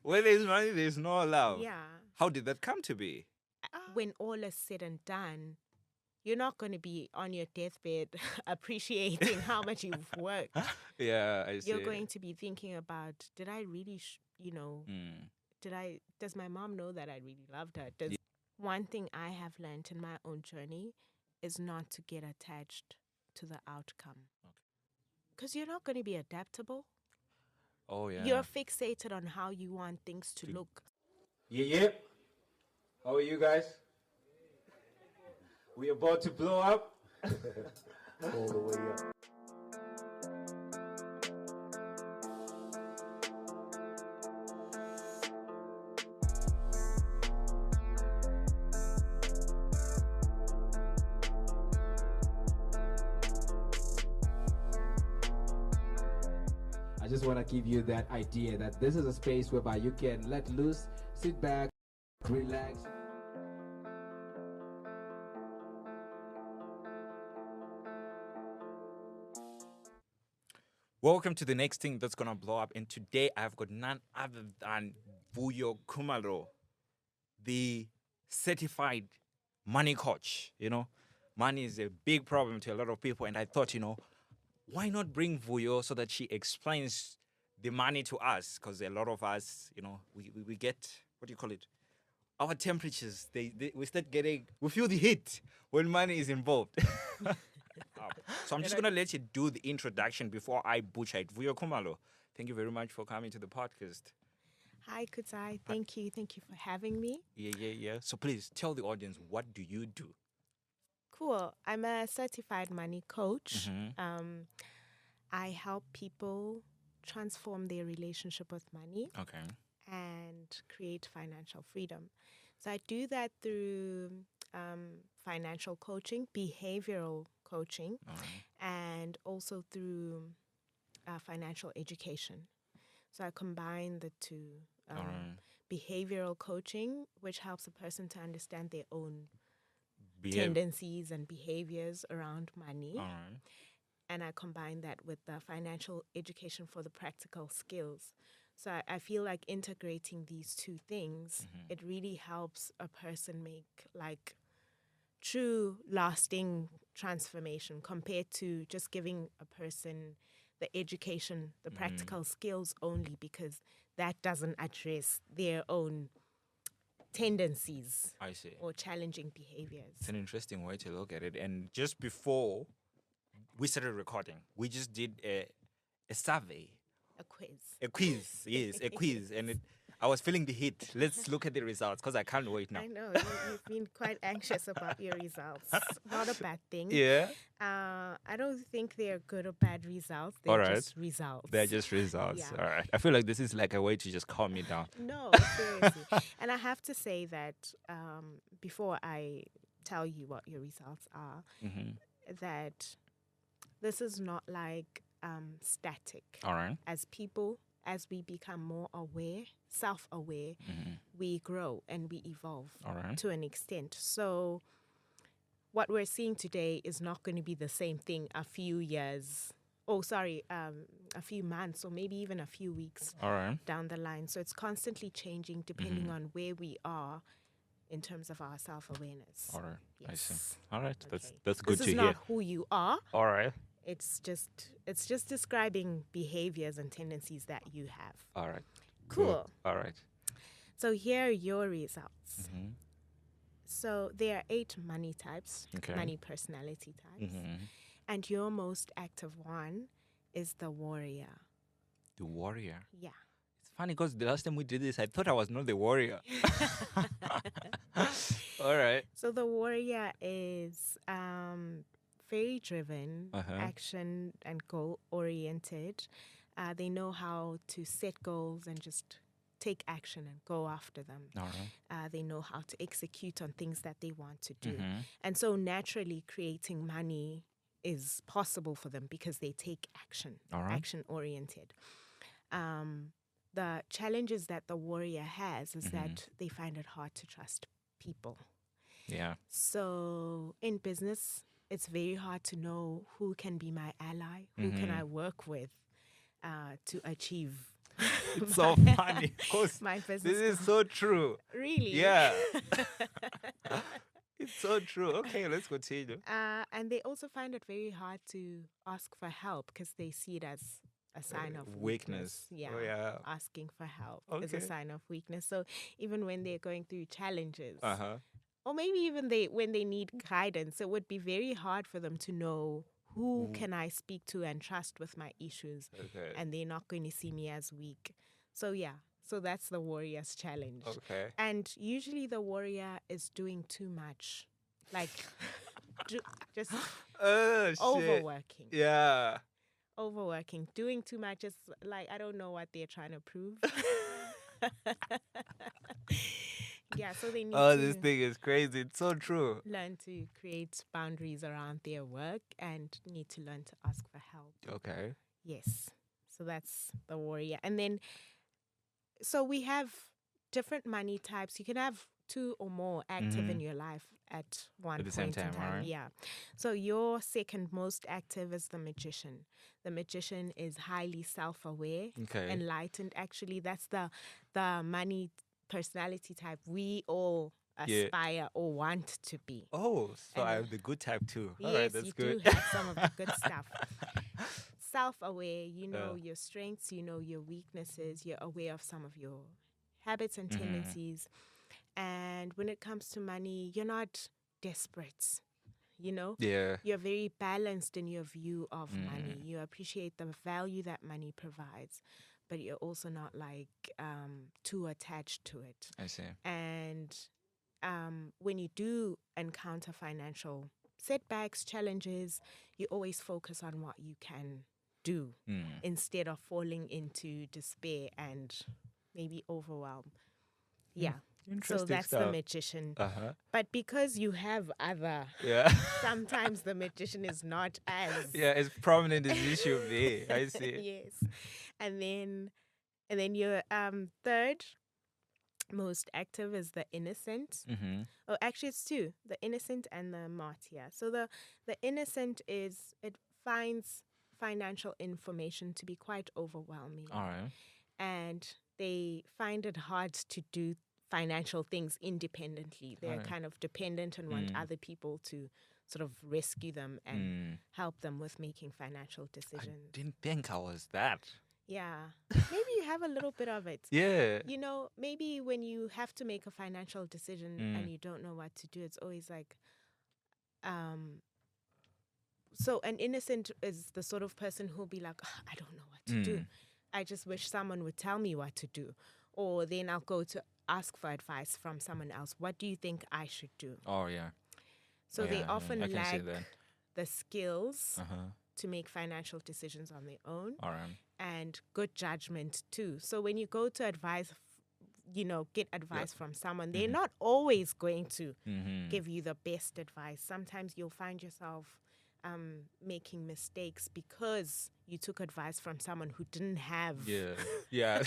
Where there's money, there's no love. Yeah. How did that come to be? When all is said and done, you're not going to be on your deathbed appreciating how much you've worked. Yeah, I see. You're going to be thinking about, did I really, Mm. does my mom know that I really loved her? One thing I have learned in my own journey is not to get attached to the outcome. Because you're not going to be adaptable. Oh, yeah. You're fixated on how you want things to look. Yeah. How are you guys? We about to blow up. All the way up. I just want to give you that idea that this is a space whereby you can let loose, sit back, relax. Welcome to the next thing that's gonna blow up. And today I've got none other than Vuyo Khumalo, the certified money coach. You know, money is a big problem to a lot of people, and I thought, why not bring Vuyo so that she explains the money to us? Because a lot of us, we get, what do you call it? Our temperatures, we start getting, we feel the heat when money is involved. So I'm just going to let you do the introduction before I butcher it. Vuyo Khumalo, thank you very much for coming to the podcast. Hi, Kutsai. Thank you. Thank you for having me. Yeah. So please tell the audience, what do you do? Cool. I'm a certified money coach. Mm-hmm. I help people transform their relationship with money Okay. and create financial freedom. So I do that through financial coaching, behavioral coaching, All right. and also through financial education. So I combine the two. All right. Behavioral coaching, which helps a person to understand their own Behave. tendencies and behaviors around money. All right. And I combine that with the financial education for the practical skills. So I feel like integrating these two things, it really helps a person make like true lasting transformation compared to just giving a person the education, the practical skills only, because that doesn't address their own tendencies I see. or challenging behaviors. It's an interesting way to look at it. And just before we started recording, we just did a survey. A quiz. A quiz, yes, a quiz. And I was feeling the heat. Let's look at the results because I can't wait now. I know, you've been quite anxious about your results. Not a bad thing. Yeah. I don't think they're good or bad results. They're All right. just results. They're just results. Yeah. All right. I feel like this is like a way to just calm me down. No, seriously. And I have to say that before I tell you what your results are, that this is not like static. All right. As people, as we become more aware, self-aware, we grow and we evolve All right. to an extent. So what we're seeing today is not going to be the same thing a few months or maybe even a few weeks All right. down the line. So it's constantly changing depending on where we are in terms of our self-awareness. All right. I see. Yes. All right. Okay. That's good This to is hear. not who you are. All right. It's just describing behaviors and tendencies that you have. All right. Cool. Good. All right. So here are your results. Mm-hmm. So there are 8 money types, Okay. money personality types. Mm-hmm. And your most active one is the warrior. The warrior. Yeah. It's funny because the last time we did this, I thought I was not the warrior. All right. So the warrior is very driven, action and goal oriented. They know how to set goals and just take action and go after them. All right. They know how to execute on things that they want to do. And so naturally creating money is possible for them because they take action, All right. action oriented. The challenges that the warrior has is that they find it hard to trust people. Yeah. So in business, it's very hard to know who can be my ally, who can I work with to achieve It's so funny. Because my business. this is so true. Really? Yeah. It's so true. Okay, let's continue. And they also find it very hard to ask for help because they see it as a sign of weakness. Yeah. Oh, yeah. Asking for help is a Okay. sign of weakness. So even when they're going through challenges, Uh-huh. or maybe even when they need guidance, it would be very hard for them to know who can I speak to and trust with my issues, Okay. and they're not going to see me as weak. So yeah, so that's the warrior's challenge. Okay. And usually the warrior is doing too much, like just Oh, shit. overworking. Yeah. Overworking, doing too much is like, I don't know what they're trying to prove. Yeah, so they need Oh, to this thing is crazy. It's so true. learn to create boundaries around their work and need to learn to ask for help. Okay. Yes. So that's the warrior. And then, so we have different money types. You can have two or more active in your life at one At the same point in time, time. alright. Yeah. So your second most active is the magician. The magician is highly self-aware, Okay. enlightened. Actually, that's the money personality type we all Yeah. aspire or want to be. Oh, so I And- have the good type too. All Yes, right, that's you good. do have some of the good stuff. Self-aware, you know Yeah. your strengths, you know your weaknesses, you're aware of some of your habits and tendencies. And when it comes to money, you're not desperate, you know? Yeah. You're very balanced in your view of money. You appreciate the value that money provides, but you're also not like too attached to it. I see. And when you do encounter financial setbacks, challenges, you always focus on what you can do instead of falling into despair and maybe overwhelm. Yeah. So Interesting that's the stuff. magician. Uh-huh. But because you have other, Yeah. sometimes the magician is not as Yeah, it's prominent as it should be. I see. yes. And then your third most active is the innocent. Mm-hmm. Oh, actually, it's two: the innocent and the martyr. So the innocent it finds financial information to be quite overwhelming, All right. and they find it hard to do financial things independently. They're Alright. kind of dependent and want other people to sort of rescue them and help them with making financial I decisions. didn't think I was that. Yeah, maybe you have a little bit of it. Yeah. You know, maybe when you have to make a financial decision and you don't know what to do, it's always like, so an innocent is the sort of person who'll be like, "Ugh, I don't know what to do. I just wish someone would tell me what to do." Or then I'll go to ask for advice from someone else. What do you think I should do? Oh, yeah. So they Yeah, often I can see lack that. the skills Uh-huh. to make financial decisions on their own. All right. And good judgment too. So when you go to advise, get advice from someone, they're not always going to give you the best advice. Sometimes you'll find yourself making mistakes because you took advice from someone who didn't have Yeah. Yeah.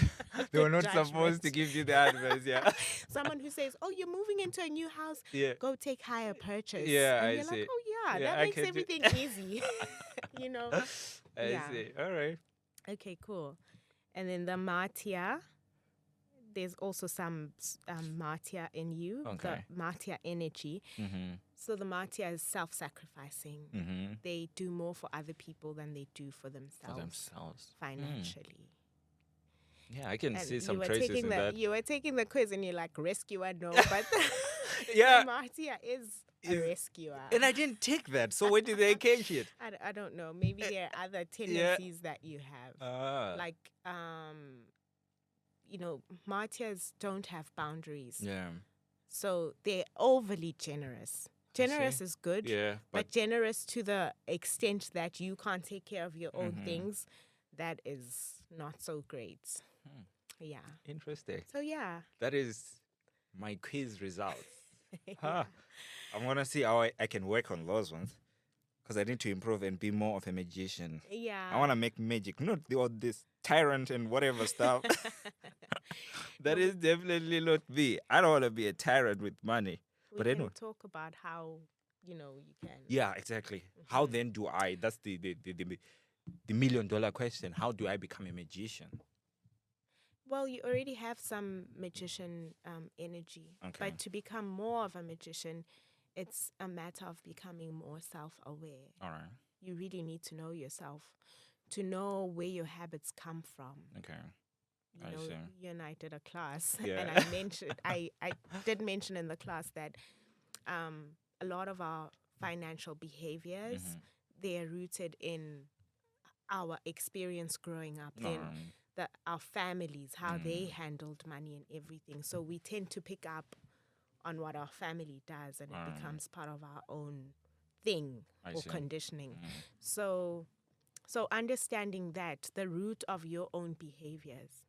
They were not supposed to judgment. give you the advice. Yeah. someone who says, "Oh, you're moving into a new house. Yeah. Go take higher purchase." Yeah, and I you're see. like, "Oh yeah, Yeah, that I makes can do- everything easy." you know. I Yeah. see. All right. Okay, cool. And then the martyr, there's also some martyr in you, Okay. the martyr energy. Mm-hmm. So the martyr is self-sacrificing. Mm-hmm. They do more for other people than they do for For themselves themselves. financially. Yeah, I can And see some you were traces taking in that. you were taking the quiz and you're like, rescuer, no, but Yeah. the martyr is a Is- rescuer. And I didn't take that. So where did they catch it? I don't know. Maybe there are other tendencies that you have. Like, martyrs don't have boundaries. Yeah. So they're overly generous. Generous is good, Yeah. but generous to the extent that you can't take care of your own Mhm. things, that is not so great. Yeah. Interesting. So yeah. That is my quiz results. Huh. I'm gonna see how I can work on those ones, because I need to improve and be more of a magician. Yeah. I want to make magic, not all this tyrant and whatever stuff. That is definitely not me. I don't want to be a tyrant with money. we but can anyway. talk about how, you can. Yeah, exactly. How then do I? That's the $1 million question. How do I become a magician? Well, you already have some magician energy, Okay. but to become more of a magician, it's a matter of becoming more self-aware. All right. You really need to know yourself, to know where your habits come from. Okay. You I know, see. you and I did a class, Yeah. and I did mention in the class that a lot of our financial behaviors, Mhm. they are rooted in our experience growing up, All then right. our families, how they handled money and everything. So we tend to pick up on what our family does, and it becomes part of our own thing I or see. conditioning. Mm. So understanding that the root of your own behaviors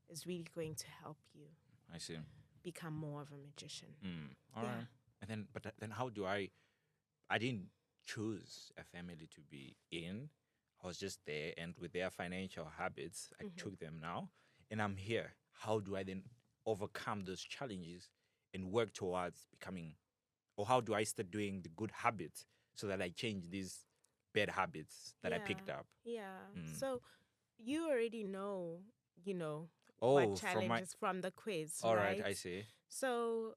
is really going to help you I see. become more of a magician. All Yeah. right. And then, but then how do I didn't choose a family to be in. I was just there, and with their financial habits, I took them now, and I'm here. How do I then overcome those challenges and work towards becoming, or how do I start doing the good habits so that I change these bad habits that I picked up? Yeah. Mm. So you already know, Oh, what from my. challenges from the quiz, All right? right, I see. So,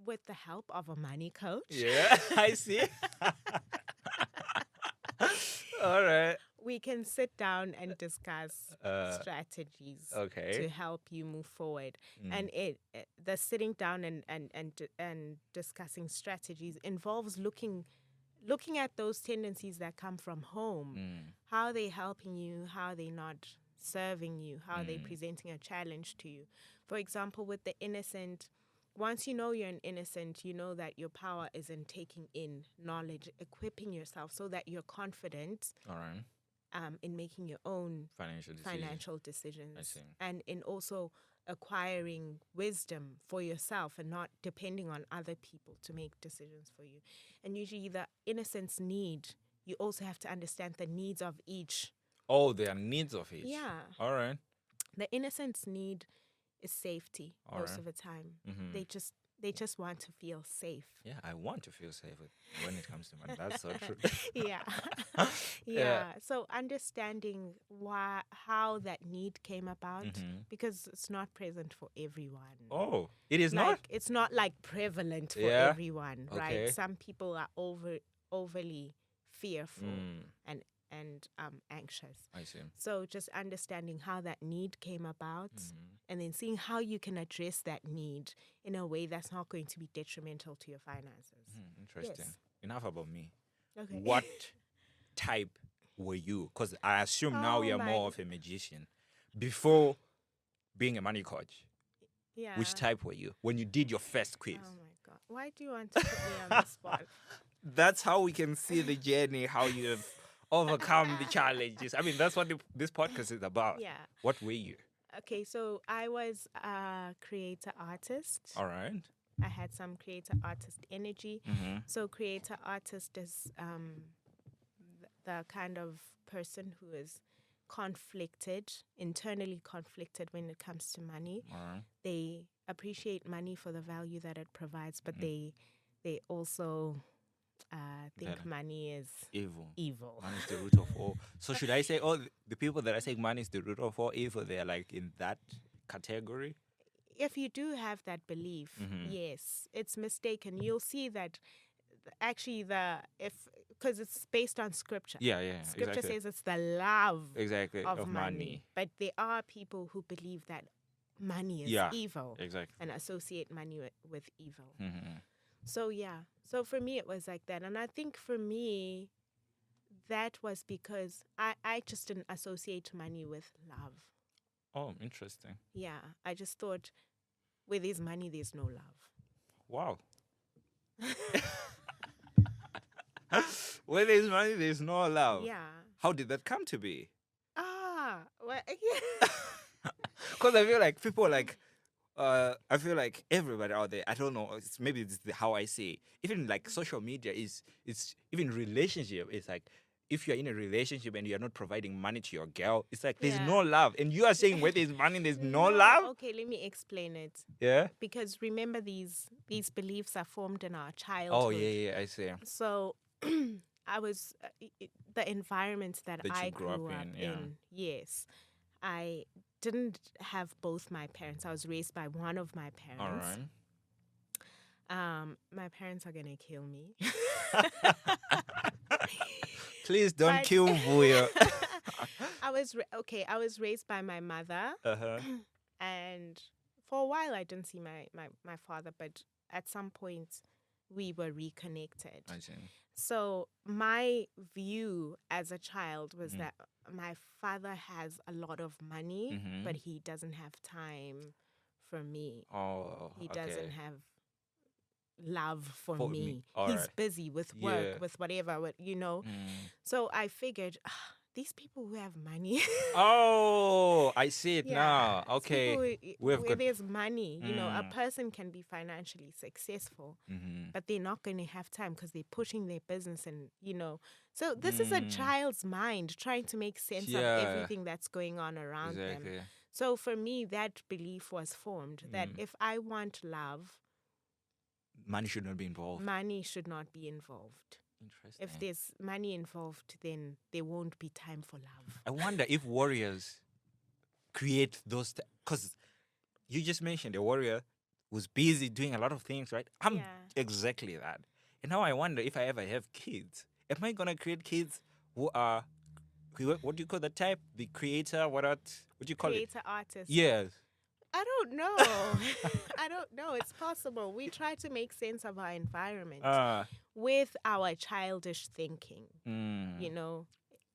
with the help of a money coach, Yeah, I see. All right. we can sit down and discuss strategies Okay. to help you move forward. And the sitting down and discussing strategies involves looking at those tendencies that come from home. How they helping you, how they not serving you, how they presenting a challenge to you. For example, with the innocent, once you know you're an innocent, you know that your power is in taking in knowledge, equipping yourself so that you're confident All right. in making your own Financial decision. decisions. I see. And in also acquiring wisdom for yourself and not depending on other people to make decisions for you. And usually the innocence need, you also have to understand the needs of each. Oh, there are needs of each. Yeah. All right. The innocence need is safety All most right. of the time. Mhm. They just want to feel safe. Yeah, I want to feel safe when it comes to money. That's so true. Yeah. Yeah. So understanding how that need came about, because it's not present for everyone. Oh, it is Like not? it's not like prevalent for Yeah. everyone, right? Okay. Some people are overly fearful Mm, and anxious. I see. So just understanding how that need came about and then seeing how you can address that need in a way that's not going to be detrimental to your finances. Interesting. Yes. Enough about me. Okay. What type were you? Because I assume now Oh you're my more of a magician. Before being a money coach, Yeah. which type were you when you did your first quiz? Oh my God. Why do you want to put me on the spot? That's how we can see the journey, how you have overcome the challenges. I mean, that's what this podcast is about. Yeah. What were you? Okay, so I was a creator artist. All right. I had some creator artist energy. So creator artist is the kind of person who is internally conflicted when it comes to money. All right. They appreciate money for the value that it provides, but they also think That- money is Evil. evil. Money is the root of all. So should I say, the people that are saying money is the root of all evil, they are like in that category? If you do have that belief, yes, it's mistaken. You'll see that actually because it's based on scripture. Yeah. Scripture exactly. says it's the love Exactly. of money. But there are people who believe that money is Yeah, evil Exactly. and associate money with evil. Mm-hmm. So, yeah. So, for me, it was like that. And I think for me, that was because I just didn't associate money with love. Oh, interesting. Yeah. I just thought where there's money, there's no love. Wow. Where there's money, there's no love. Yeah. How did that come to be? Well, yeah. Because I feel like people like, I feel like everybody out there, I don't know, maybe this is how I say it. Even like social media it's even relationship. It's like, if you're in a relationship and you're not providing money to your girl, it's like there's Yeah. no love. And you are saying where there's money, there's no love? Okay, let me explain it. Yeah? Because remember, these beliefs are formed in our childhood. Oh, yeah, I see. So I was the environment that That you I grew grew up up in, yeah. in. Yes, I didn't have both my parents. I was raised by one of my All parents. right. My parents are gonna kill me. Please don't But- kill Vuyo. I was raised by my mother, Uh-huh. and for a while I didn't see my father, but at some point we were reconnected. I see. So my view as a child was Mhm. that my father has a lot of money, Mhm. but he doesn't have time for me. Oh, He okay. doesn't have love for For me. me. All He's right. busy with work, Yeah. with whatever, Mm. So I figured, these people who have money. Oh, I see it now. it's Okay. people We've where got. there's money, a Mm. person can be financially successful, Mhm. but they're not going to have time because they're pushing their business So this is a child's mind trying to make sense of Yeah. everything that's going on around them. Exactly. So for me, that belief was formed that Mm. if I want love, Money should not be involved. money should not be involved. Interesting. If there's money involved, then there won't be time for love. I wonder if warriors create those, because you just mentioned a warrior who's busy doing a lot of things, right? I'm Yeah. exactly that. And now I wonder if I ever have kids, am I gonna create kids who are, what do you call that type? The creator, what do you call it? Creator artist. Yes. I don't know. I don't know. It's possible. We try to make sense of our environment with our childish thinking, mm,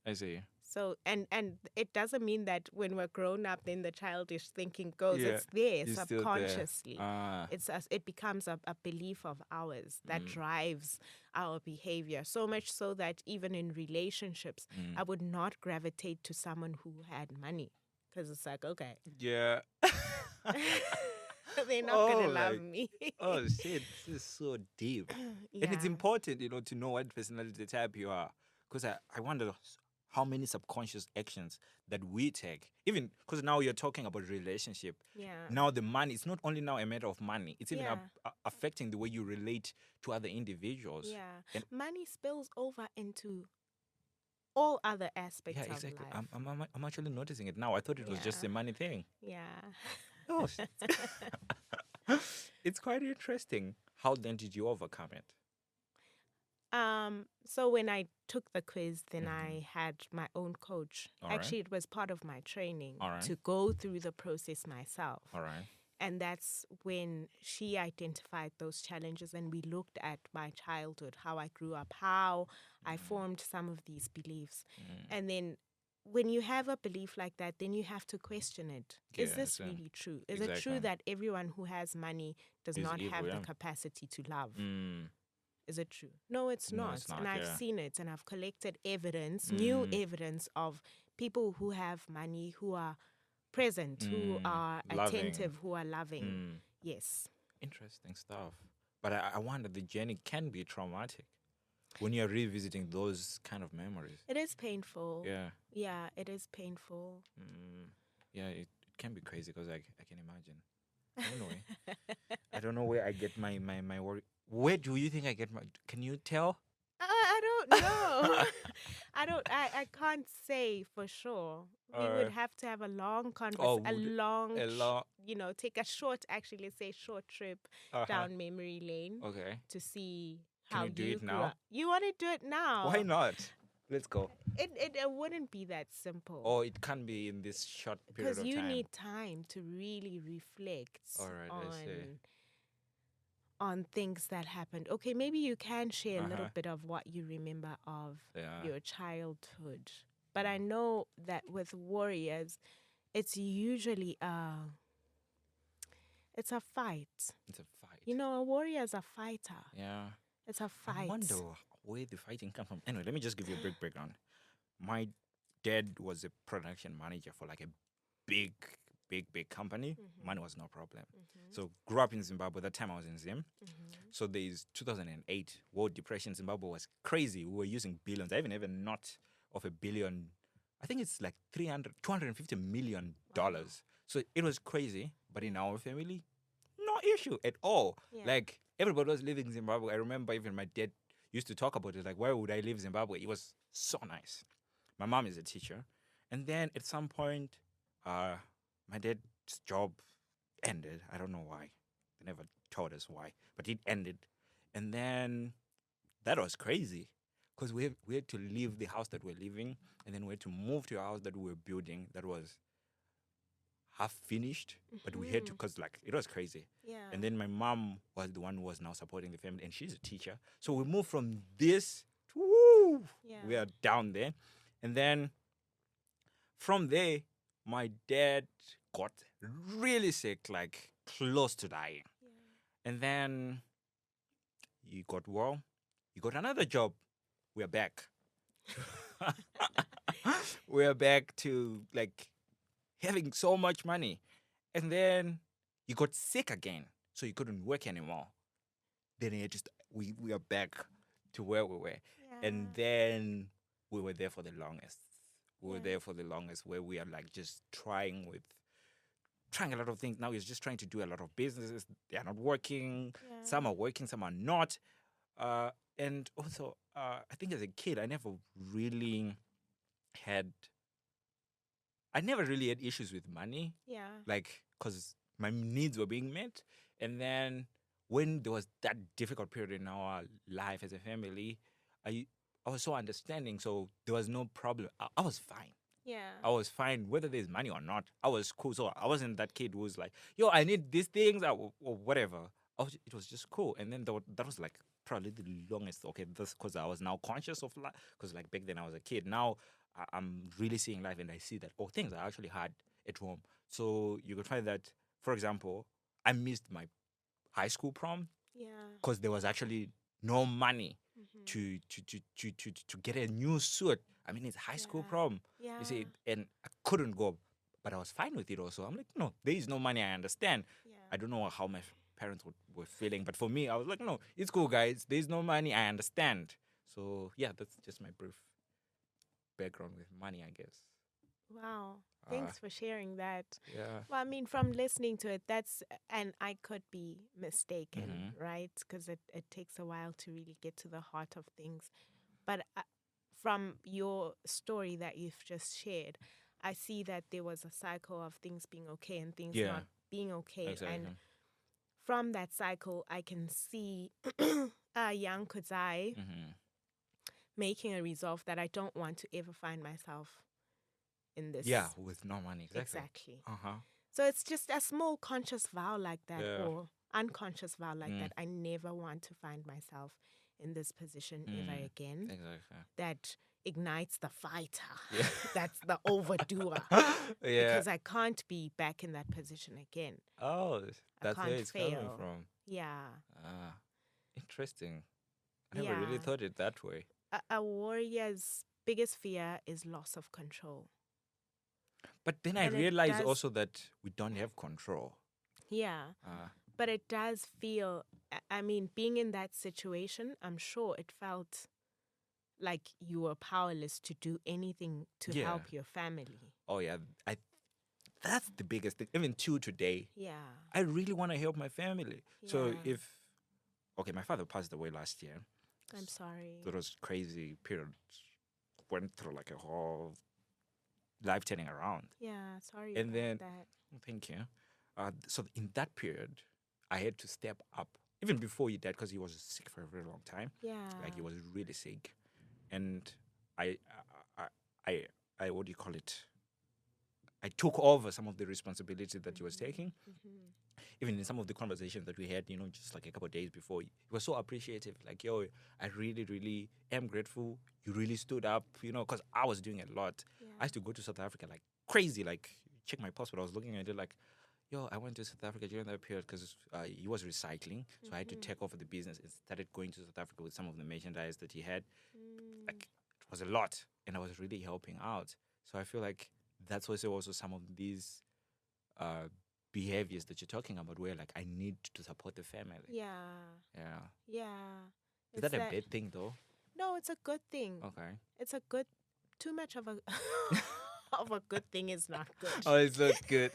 I see. So, and it doesn't mean that when we're grown up, then the childish thinking goes. Yeah, It's there it's still there. subconsciously. Ah. It becomes a belief of ours that drives our behavior. So much so that even in relationships, I would not gravitate to someone who had money because it's like, okay, Yeah. they're not gonna Oh, love like- me. Oh shit, this is so deep. And it's Yeah. important, to know what personality type you are. Because I wonder how many subconscious actions that we take. Even because now you're talking about relationship. Yeah. Now the money, it's not only now a matter of money. It's even Yeah. affecting the way you relate to other individuals. Yeah. And Money spills over into all other aspects yeah, exactly. of life. I'm actually noticing it now. I thought it was just a Yeah. money thing. Yeah. Oh, it's quite interesting. How then did you overcome it? So when I took the quiz, then Mhm. I had my own coach. All right. Actually, it was part of my training All right. to go through the process myself. All right. And that's when she identified those challenges and we looked at my childhood, how I grew up, how I formed some of these beliefs. And then when you have a belief like that, then you have to question it. Is Yeah, this so- really true? Is it true exactly. that everyone who has money does Is not evil, have yeah. the capacity to love? Mm. Is it true? No, it's No, not. it's not, And I've yeah. seen it and I've collected evidence, new Mm. evidence of people who have money, who are present, who are Loving. attentive, who are loving. Mm. Yes. Interesting stuff. But I wonder the journey can be traumatic when you're revisiting those kind of memories. It is painful. Yeah. Yeah, it is painful. Yeah, it can be crazy because I can imagine. Anyway, I don't know where I get my work. Where do you think I get my? Can you tell? I don't know. I can't say for sure. We would Alright. have to have a long Oh, conversation, a long. take a short, actually, let's say short trip down memory lane Okay. to see Can how you do you it grew now? up. You want to do it now? Why not? Let's go. It wouldn't be that simple. Or it can be in this short period Because of you time. need time to really reflect Alright, I see. on things that happened. Okay, maybe you can share a little Uh-huh. bit of what you remember of Yeah. your childhood. But I know that with warriors, it's usually it's a fight. It's a fight. A warrior is a fighter. Yeah. It's a fight. I wonder where the fighting come from. Anyway, let me just give you a brief background. My dad was a production manager for like a big company. Money was no problem. So grew up in Zimbabwe. That time I was in Zim. So there's 2008 World Depression. Zimbabwe was crazy. We were using billions. I even have a note of $1 billion. I think it's like $250 million. So it was crazy. But in our family, no issue at all. Yeah. Like everybody was living in Zimbabwe. I remember even my dad used to talk about it. Like, why would I live in Zimbabwe? It was so nice. My mom is a teacher. And then at some point, my dad's job ended. I don't know why. They never told us why, but it ended. And then that was crazy because we had to leave the house that we're living, and then we had to move to a house that we were building that was half finished, but we had to, because like it was crazy. Yeah. And then my mom was the one who was now supporting the family, and she's a teacher. So we moved from this to we are down there. And then from there, my dad got really sick, like close to dying. And then he got well. He got another job. We're back. We're back to like having so much money. And then he got sick again. So he couldn't work anymore. Then he just we are back to where we were. And then we were there for the longest. We were there for the longest, where we are like just trying a lot of things. Now he's just trying to do a lot of businesses. They are not working. Some are working, some are not. And also, I think as a kid, I never really had issues with money. Yeah. Like, because my needs were being met. And then when there was that difficult period in our life as a family, I was so understanding. So there was no problem. I was fine. Yeah. I was fine, whether there's money or not. I was cool. So I wasn't that kid who was like, yo, I need these things or whatever. It was just cool. And then that was like probably the longest. Okay, that's because I was now conscious of life. Because like back then I was a kid. Now I'm really seeing life, and I see that, things are actually hard at home. So you could find that, for example, I missed my high school prom. Yeah. Because there was actually no money to get a new suit. I mean, it's high school prom. Yeah. You see, and I couldn't go, but I was fine with it also. I'm like, no, there is no money. I understand. Yeah. I don't know how my parents were feeling, but for me, I was like, no, it's cool, guys. There's no money. I understand. So yeah, that's just my brief background with money, I guess. Wow. Thanks for sharing that. Yeah. Well, I mean, from listening to it, and I could be mistaken, right? Because it takes a while to really get to the heart of things. But from your story that you've just shared, I see that there was a cycle of things being okay and things not being okay. Exactly. And from that cycle, I can see young Kudzai making a resolve that I don't want to ever find myself in this. Yeah, with no money. Exactly. Uh-huh. So it's just a small conscious vow like that, Yeah. or unconscious vow like that. I never want to find myself in this position ever again. Exactly. That ignites the fighter. Yeah. That's the overdoer. Yeah. Because I can't be back in that position again. Oh, that's where can't it's coming fail. from. Yeah. Interesting. I never really Yeah. thought it that way. A warrior's biggest fear is loss of control. But then I And it realized does- also that we don't have control. Yeah. But it does feel, I mean, being in that situation, I'm sure it felt like you were powerless to do anything to Yeah. help your family. Oh yeah, that's the biggest thing. Even till today, Yeah. I really want to help my family. So Yeah. my father passed away last year. I'm sorry. It was crazy period. Went through like a whole life turning around. Yeah, sorry And about then- that. Thank you. So in that period, I had to step up. Even before he died, because he was sick for a very long time. Yeah. Like he was really sick, and I what do you call it? I took over some of the responsibility that he was taking. Even in some of the conversations that we had, just like a couple of days before, he was so appreciative. Like, yo, I really, really am grateful. You really stood up, because I was doing a lot. Yeah. I used to go to South Africa like crazy, like check my passport. I was looking at it like, yo, I went to South Africa during that period because he was recycling. So I had to take over the business and started going to South Africa with some of the merchandise that he had. Like, it was a lot. And I was really helping out. So I feel like that's also some of these behaviors that you're talking about, where like I need to support the family. Yeah. Yeah. Yeah. Is It's that a bad thing though? No, it's a good thing. Okay. It's a good, too much of a of a good thing is not good. Oh, it's not good.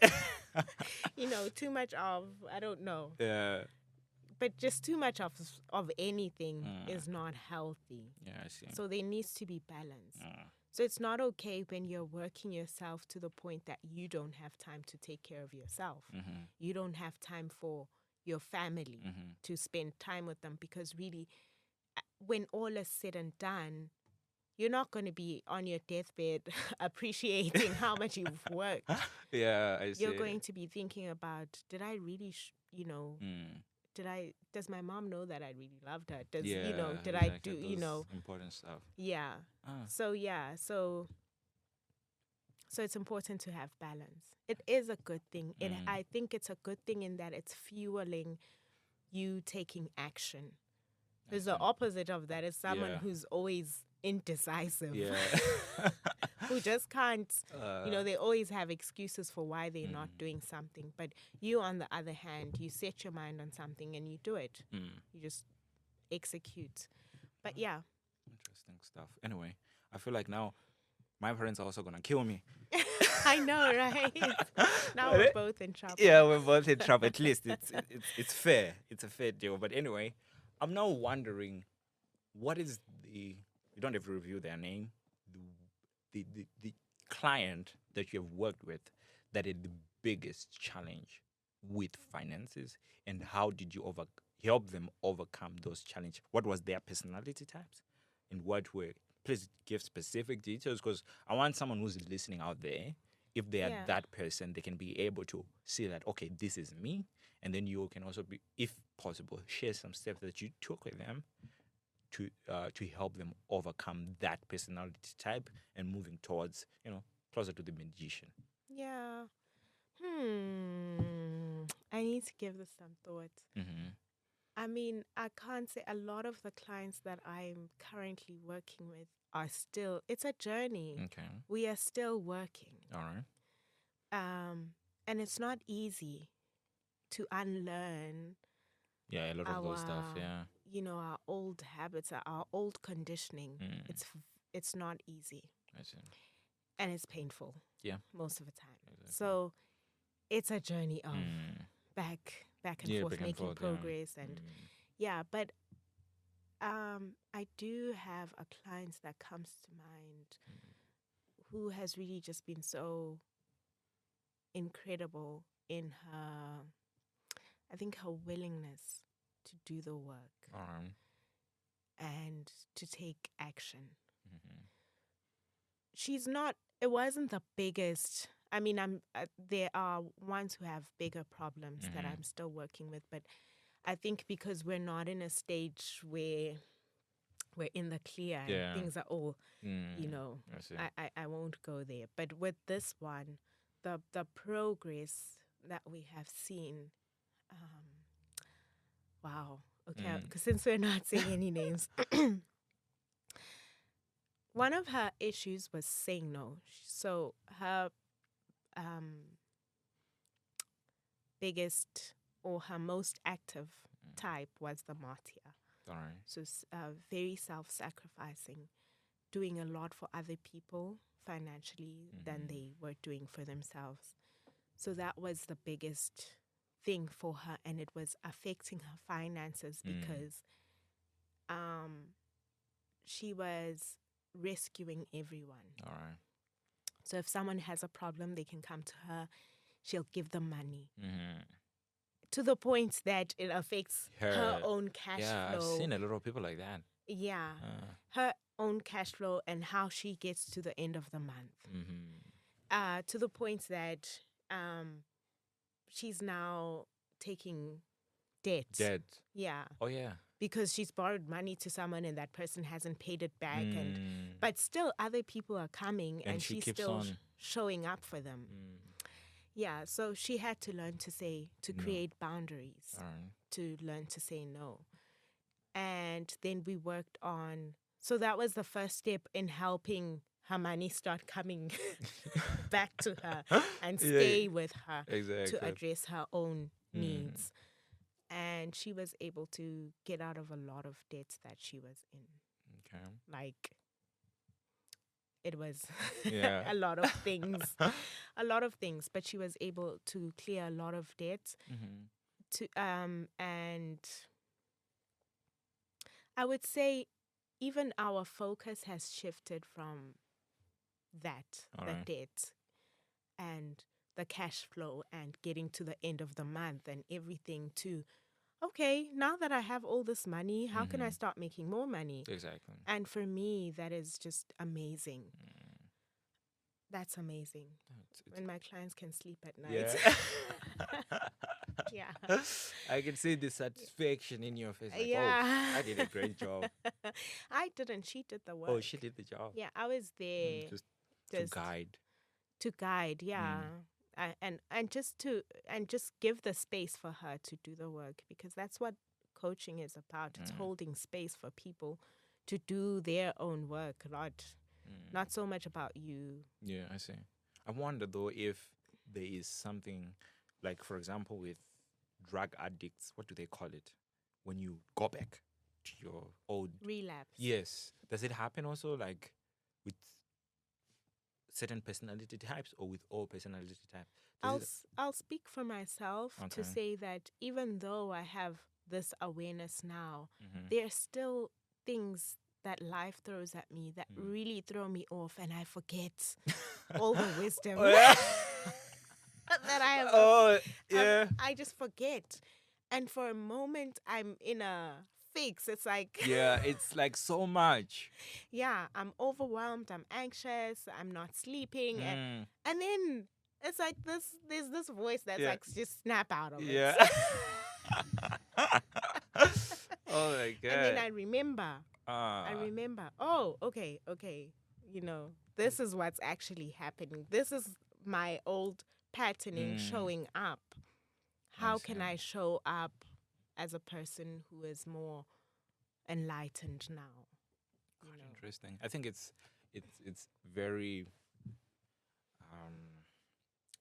Too much of, I don't know. Yeah. But just too much of anything is not healthy. Yeah, I see. So there needs to be balance. So it's not okay when you're working yourself to the point that you don't have time to take care of yourself. You don't have time for your family to spend time with them, because really, when all is said and done, you're not going to be on your deathbed appreciating how much you've worked. Yeah, I see. You're going to be thinking about, did I really, does my mom know that I really loved her? Does, Yeah, did I do, those important stuff. yeah. Ah. So it's important to have balance. It is a good thing. I think it's a good thing in that it's fueling you taking action. There's the opposite of that is someone Yeah. who's always indecisive. Yeah. Who just can't, they always have excuses for why they're not doing something. But you, on the other hand, you set your mind on something and you do it. You just execute. But yeah. Interesting stuff. Anyway, I feel like now my parents are also gonna kill me. I know, right? Now we're both in trouble. Yeah, we're both in trouble. At least it's fair. It's a fair deal. But anyway, I'm now wondering, what is the? You don't have to review their name. The client that you have worked with that had the biggest challenge with finances, and how did you help them overcome those challenges? What was their personality types, in what way? Please give specific details, because I want someone who's listening out there, if they are Yeah. that person, they can be able to see that, okay, this is me. And then you can also be, if possible, share some steps that you took with them to help them overcome that personality type and moving towards, closer to the magician. Yeah. I need to give this some thought. I mean, I can't say a lot of the clients that I'm currently working with are still, it's a journey. Okay. We are still working. All right. And it's not easy to unlearn Yeah, a lot of those stuff. Yeah. our old habits, our old conditioning. It's not easy. I see. And it's painful. Yeah. Most of the time. Exactly. So it's a journey of back and forth, back and making forth, progress and but I do have a client that comes to mind who has really just been so incredible in her, I think, her willingness to do the work and to take action. It wasn't the biggest. I mean, there are ones who have bigger problems that I'm still working with, but I think because we're not in a stage where we're in the clear and things are all, I won't go there. But with this one, the progress that we have seen, wow. Okay, because since we're not saying any names, one of her issues was saying no. So her biggest or her most active type was the martyr. All right. So very self-sacrificing, doing a lot for other people financially than they were doing for themselves. So that was the biggest thing for her, and it was affecting her finances because she was rescuing everyone. All right. So if someone has a problem, they can come to her. She'll give them money. To the point that it affects her own cash flow. Yeah, I've seen a lot of people like that. Yeah. Her own cash flow and how she gets to the end of the month. To the point that she's now taking debt. Dead. Yeah. Oh, yeah. Because she's borrowed money to someone and that person hasn't paid it back. But still other people are coming and she's still showing up for them. Yeah, so she had to learn to create boundaries, to learn to say no. And then we worked on, so that was the first step in helping her money start coming back to her and stay with her to address her own needs. And she was able to get out of a lot of debts that she was in. Okay. Like, it was a lot of things, but she was able to clear a lot of debts. And I would say even our focus has shifted from that, All the right. debt and the cash flow and getting to the end of the month and everything to, okay, now that I have all this money, how can I start making more money? Exactly. And for me, that is just amazing. That's amazing. When my clients can sleep at night. Yeah. Yeah. I can see the satisfaction in your face. Like, Yeah. oh, I did a great job. I didn't. She did the work. Oh, she did the job. Yeah, I was there Just to just guide. to guide. Yeah. And just give the space for her to do the work, because that's what coaching is about. It's holding space for people to do their own work, not so much about you. Yeah, I see. I wonder though if there is something like, for example, with drug addicts, what do they call it? When you go back to your old. Relapse. Yes. Does it happen also like with certain personality types or with all personality types? I'll speak for myself to Okay. say that even though I have this awareness now, Mm-hmm. there are still things that life throws at me that really throw me off, and I forget all the wisdom Oh, yeah. that I have. Oh, yeah. I just forget. And for a moment, I'm in a fix. It's like, Yeah, it's like so much. yeah, I'm overwhelmed. I'm anxious. I'm not sleeping. Mm. And then it's like there's this voice that's Yeah. like, just snap out of Yeah. it. Oh my god. And then I remember, Ah. oh, okay. This is what's actually happening. This is my old patterning showing up. How can see. I show up as a person who is more enlightened now? Quite interesting. I think it's very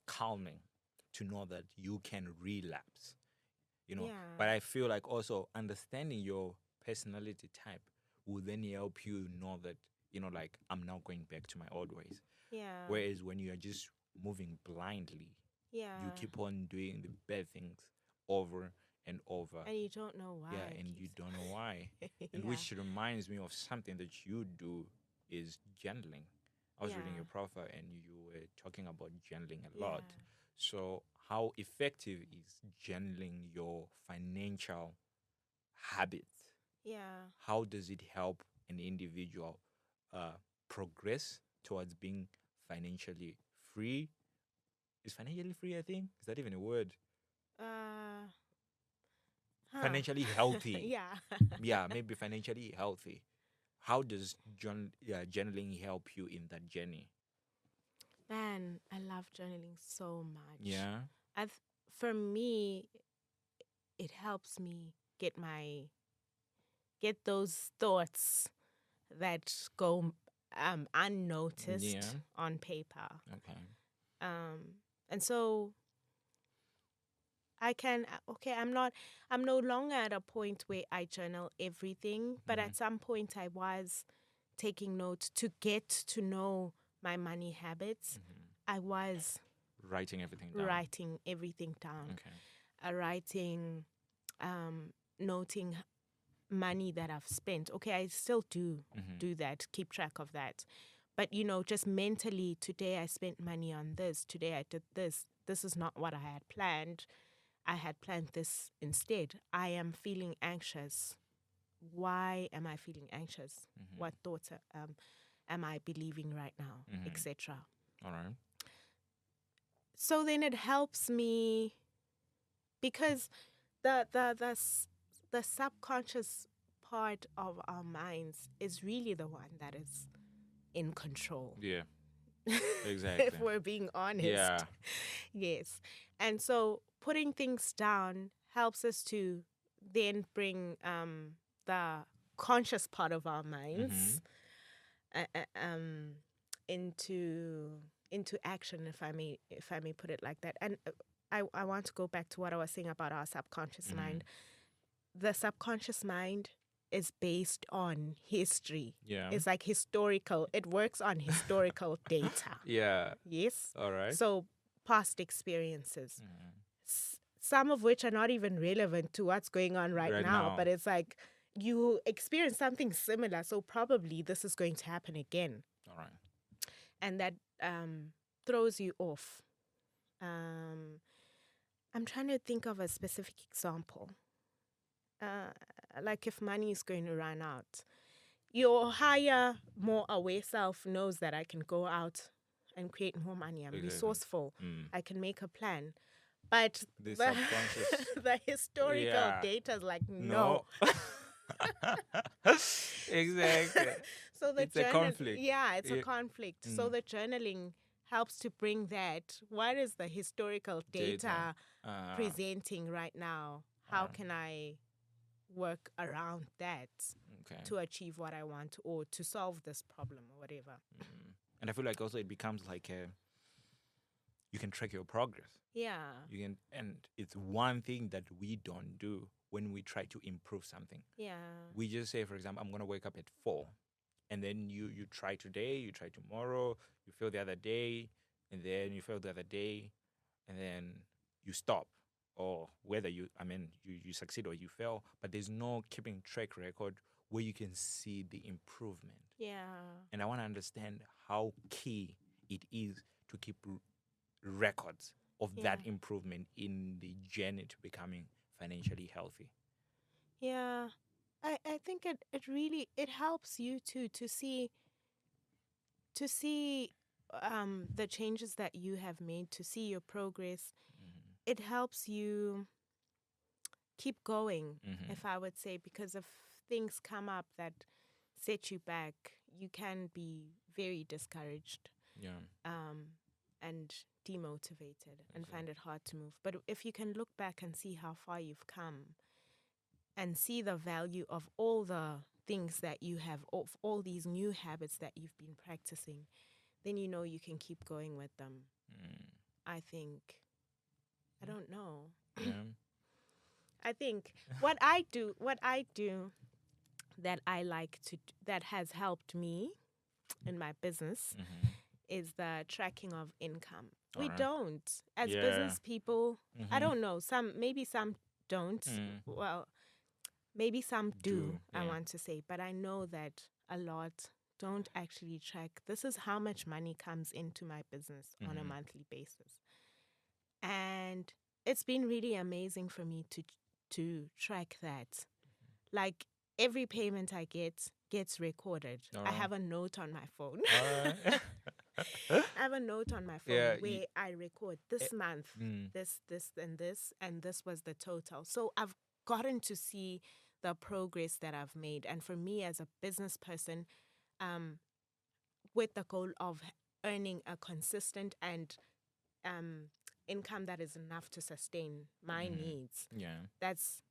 calming to know that you can relapse. Yeah. But I feel like also understanding your personality type will then help you know that, like, I'm now going back to my old ways. Yeah. Whereas when you are just moving blindly, Yeah. you keep on doing the bad things over and over. And you don't know why. Yeah, and you don't know why. And Yeah. which reminds me of something that you do is journaling. I was reading Yeah. your profile and you were talking about journaling a lot. Yeah. So how effective is journaling your financial habits? Yeah. How does it help an individual progress towards being financially free? Is financially free, I think? Is that even a word? Financially healthy. Yeah. Yeah, maybe financially healthy. How does journaling help you in that journey? Man, I love journaling so much. Yeah. For me, it helps me get those thoughts that go unnoticed on paper. Okay. And so I'm no longer at a point where I journal everything, but at some point I was taking notes to get to know my money habits. I was Writing everything down. writing everything down. Okay. Writing, noting money that I've spent. Okay, I still do that, keep track of that. But, just mentally, today I spent money on this, today I did this. This is not what I had planned. I had planned this instead. I am feeling anxious. Why am I feeling anxious? What thoughts am I believing right now, etc. All right. So then it helps me, because the subconscious part of our minds is really the one that is in control. Yeah. Exactly. If we're being honest. Yeah. Yes. And so putting things down helps us to then bring the conscious part of our minds into action, if I may put it like that. And I want to go back to what I was saying about our subconscious mind. The subconscious mind is based on history. Yeah. It's like historical. It works on historical data. Yeah. Yes. All right. So past experiences, some of which are not even relevant to what's going on right now. But it's like you experience something similar, so probably this is going to happen again. All right. and that throws you off. I'm trying to think of a specific example. Like if money is going to run out, your higher, more aware self knows that I can go out and create more money. I'm Exactly. resourceful. Mm. I can make a plan. But The subconscious. the historical Yeah. data is like, no. Exactly. So the It's a conflict. Yeah, it's a Yeah. conflict. So the journaling helps to bring that. What is the historical data presenting right now? How can I work around that Okay. to achieve what I want or to solve this problem or whatever? And I feel like also it becomes like you can track your progress. Yeah. You can, and it's one thing that we don't do when we try to improve something. Yeah. We just say, for example, I'm gonna wake up at 4, and then you try today, you try tomorrow, you fail the other day, and then you fail the other day, and then you stop, or whether you succeed or you fail, but there's no keeping track record where you can see the improvement. Yeah. And I want to understand how key it is to keep records of that improvement in the journey to becoming financially healthy. Yeah. I think it really it helps you too to see the changes that you have made, to see your progress. It helps you keep going, if I would say, because if things come up that set you back, you can be very discouraged. Yeah. And demotivated and find it hard to move. But if you can look back and see how far you've come and see the value of all the things that you have, of all these new habits that you've been practicing, then you know you can keep going with them. I think, I don't know. Yeah. I think what I do that I like to, that has helped me in my business is the tracking of income. We Alright. don't, as Yeah. business people. I don't know. Maybe some don't. Well, maybe some do. I yeah. want to say, but I know that a lot don't actually track. This is how much money comes into my business on a monthly basis, and it's been really amazing for me to track that. Like every payment I gets recorded. I Alright. have a note on my phone. Alright. I have a note on my phone Yeah, where I record this month, this, and this was the total. So I've gotten to see the progress that I've made. And for me as a business person, with the goal of earning a consistent and income that is enough to sustain my needs, Yeah. that's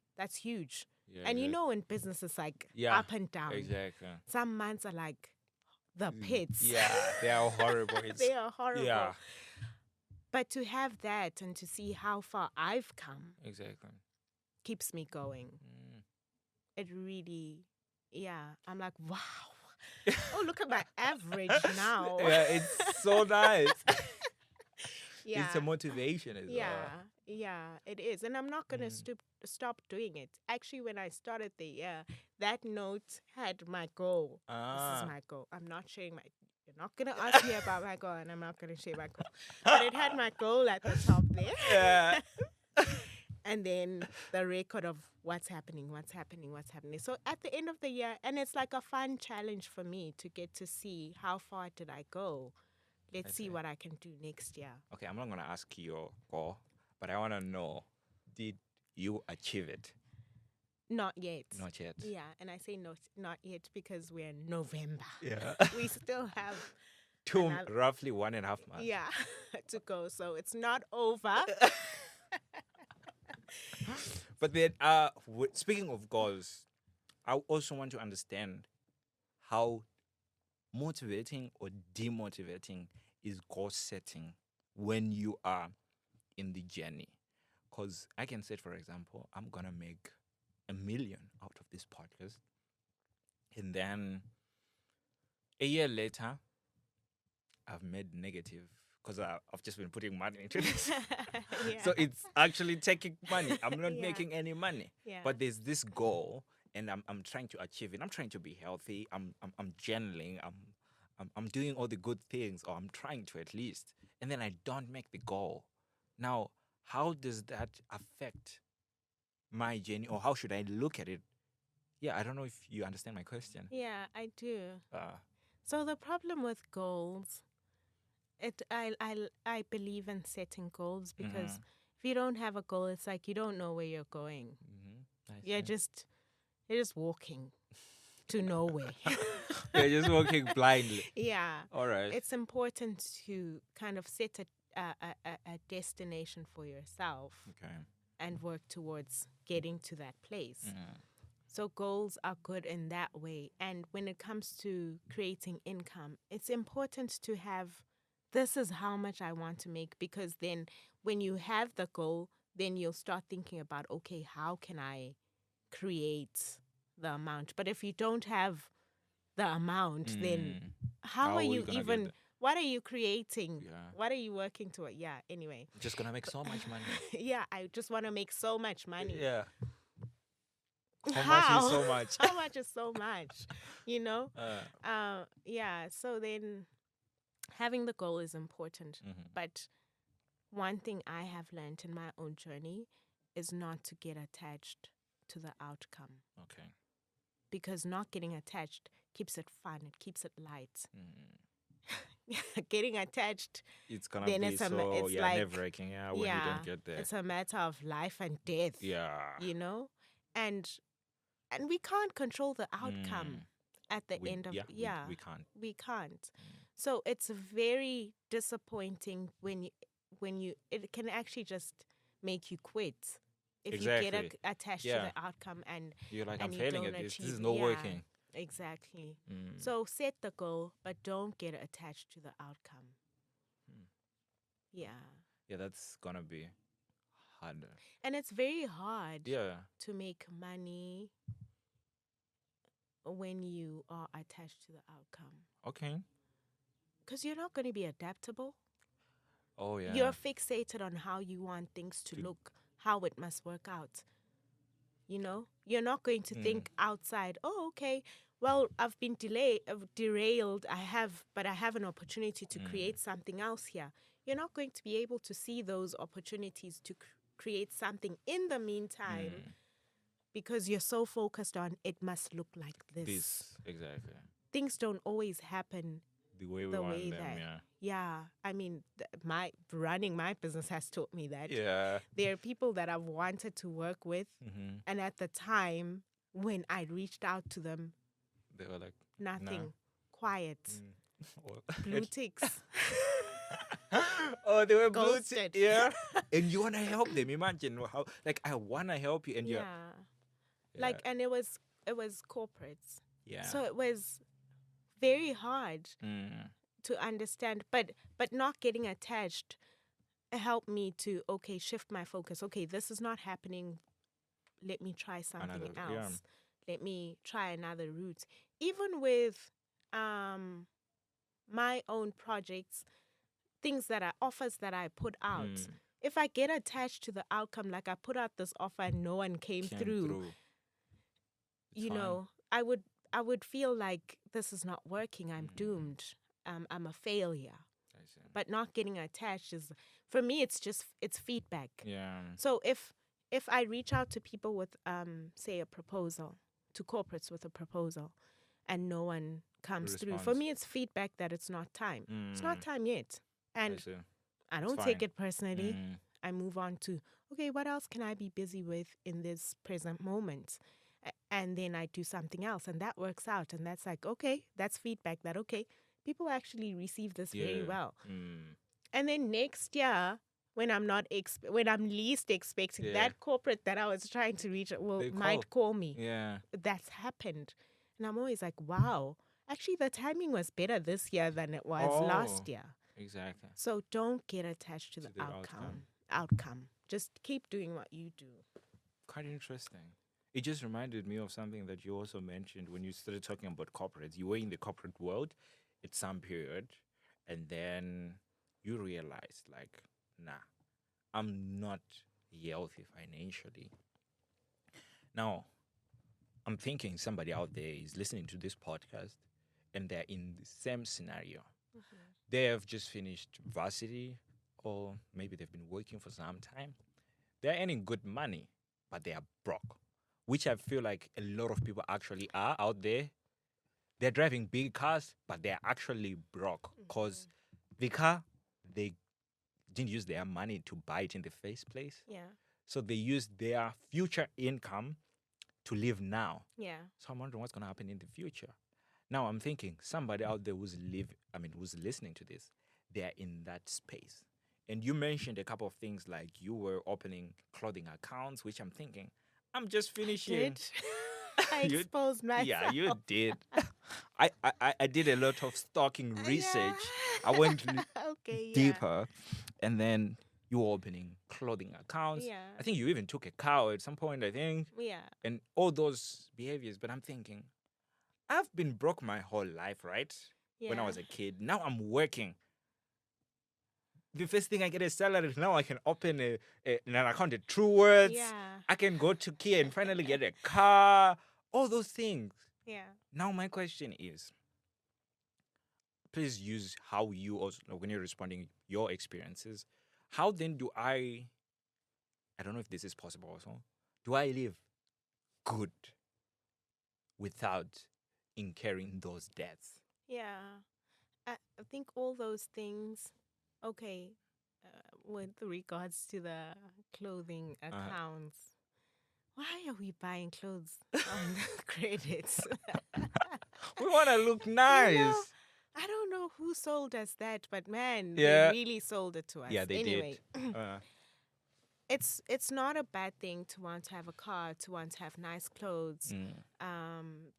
huge. Yeah. And you know, in business, it's like Yeah, up and down. Exactly. Some months are like the pits. Yeah, they are horrible. They are horrible. Yeah. But to have that and to see how far I've come Exactly. keeps me going. It really, I'm like, wow. Oh, look at my average now. Yeah, it's so nice. Yeah. It's a motivation as well. Yeah, it is. And I'm not going to stop doing it. Actually, when I started the year, that note had my goal. This is my goal. I'm not sharing you're not going to ask me about my goal, and I'm not going to share my goal. But it had my goal at the top there. Yeah. And then the record of what's happening. So at the end of the year, and it's like a fun challenge for me to get to see how far did I go. Let's see what I can do next year. Okay, I'm not going to ask you your goal, but I want to know, did you achieve it? Not yet. Not yet. Yeah, and I say not yet because we're in November. Yeah. We still have roughly 1.5 months. Yeah, to go. So it's not over. But then, speaking of goals, I also want to understand how motivating or demotivating is goal setting when you are in the journey. Because I can say, for example, I'm going to make $1 million out of this podcast. And then a year later, I've made negative because I've just been putting money into this. Yeah. So it's actually taking money. I'm not Yeah. making any money. Yeah. But there's this goal, and I'm trying to achieve it. I'm trying to be healthy. I'm journaling. I'm doing all the good things, or I'm trying to at least, and then I don't make the goal. Now, how does that affect my journey, or how should I look at it? Yeah, I don't know if you understand my question. Yeah, I do. Uh, So the problem with goals, I believe in setting goals because Mhm. if you don't have a goal, it's like you don't know where you're going. I You're see. just walking to nowhere. You're just walking blindly. Yeah. All right. It's important to kind of set a destination for yourself Okay. and work towards getting to that place. Mhm. So goals are good in that way. And when it comes to creating income, it's important to have this is how much I want to make, because then when you have the goal, then you'll start thinking about, okay, how can I create the amount? But if you don't have the amount, then how are you gonna get even, that? what are you creating? Yeah. What are you working toward? Yeah, anyway. Just gonna make so much money. Yeah, I just want to make so much money. Yeah. How How? much is so much? How much is so much? You know? Uh, Yeah, so then having the goal is important. mhm. But one thing I have learned in my own journey is not to get attached to the outcome, Okay. because not getting attached keeps it fun, it keeps it light. Mm. Getting attached, It's gonna then be it's so it's like nerve-wracking. Yeah, when you yeah, don't get there. it's a matter of life and death. Yeah. You know, and we can't control the outcome at the end of we can't. we can't. So it's very disappointing when you it can actually just make you quit if you get Exactly. attached to Yeah. the outcome and You're like, I'm you failing don't at this. This achieve is not yeah, working. exactly. Mm. So set the goal, but don't get attached to the outcome. Yeah. Yeah, that's gonna be harder. And it's very hard Yeah. to make money when you are attached to the outcome, Okay. because you're not going to be adaptable. Oh yeah. You're fixated on how you want things to To- look, how it must work out. You know, you're not going to think outside. Oh, okay. Well, I've been derailed. I have an opportunity to create something else here. You're not going to be able to see those opportunities to create something in the meantime, because you're so focused on it must look like this. This exactly. Things don't always happen The way we the want way them. that. Yeah. Yeah, I mean, my running my business has taught me that. Yeah. There are people that I've wanted to work with, and at the time when I reached out to them, They were like nothing, quiet, Well, blue ticks. oh, they were Ghosted. Yeah. And you wanna help them. Imagine how like I wanna help you and Yeah. Like, and it was corporates, yeah. so it was very hard to understand, but not getting attached helped me to shift my focus. Okay, this is not happening, let me try something Another- else. yeah. Let me try another route. Even with my own projects, things that are offers that I put out, if I get attached to the outcome, like I put out this offer and no one came through, It's you fine. know, I would feel like this is not working. I'm doomed. I'm a failure. I see. But not getting attached is, for me, it's feedback. Yeah. So if I reach out to people with say a proposal, to corporates with a proposal, and no one comes through, for Response. me it's feedback that it's not time. It's not time yet, I and see. I don't fine. take it personally. Mm. I move on to, okay, what else can I be busy with in this present moment? And then I do something else, and that works out. And that's like, okay, that's feedback that, okay, people actually receive this very Yeah. well. Mm. And then next year, when I'm not when I'm least expecting, Yeah. that corporate that I was trying to reach They might call me. Yeah. That's happened. And I'm always like, wow, actually the timing was better this year than it was last Oh. year. Exactly. So don't get attached to the the outcome. Just keep doing what you do. Quite interesting. It just reminded me of something that you also mentioned when you started talking about corporates. You were in the corporate world at some period, and then you realized, like, nah, I'm not healthy financially. Now, I'm thinking somebody out there is listening to this podcast and they're in the same scenario. Mhm. They have just finished varsity, or maybe they've been working for some time. They're earning good money, but they are broke, which I feel like a lot of people actually are out there. They're driving big cars, but they're actually broke because the car, they didn't use their money to buy it in the first place. Yeah. So they use their future income to live now. Yeah. So I'm wondering what's going to happen in the future. Now I'm thinking somebody out there who's listening to this, they're in that space. And you mentioned a couple of things like you were opening clothing accounts, which I'm thinking, I'm just finishing. Did I You- exposed myself? Yeah, you did. I did a lot of stalking research. I went Okay. Yeah. deeper, and then you were opening clothing accounts. Yeah. I think you even took a cow at some point, I think, Yeah. and all those behaviors. But I'm thinking, I've been broke my whole life, right? Yeah. When I was a kid. Now I'm working. The first thing I get a salary, now I can open an account at True Words. Yeah. I can go to Kia and finally get a car. All those things. Yeah. Now my question is, please use how you also, when you're responding, your experiences. How then do I don't know if this is possible also, do I live good without incurring those debts? Yeah. I think all those things, okay, with regards to the clothing accounts, why are we buying clothes on credits? We want to look nice. You know, I don't know who sold us that, but man, Yeah. they really sold it to us. Yeah, they anyway, did. it's not a bad thing to want to have a car, to want to have nice clothes,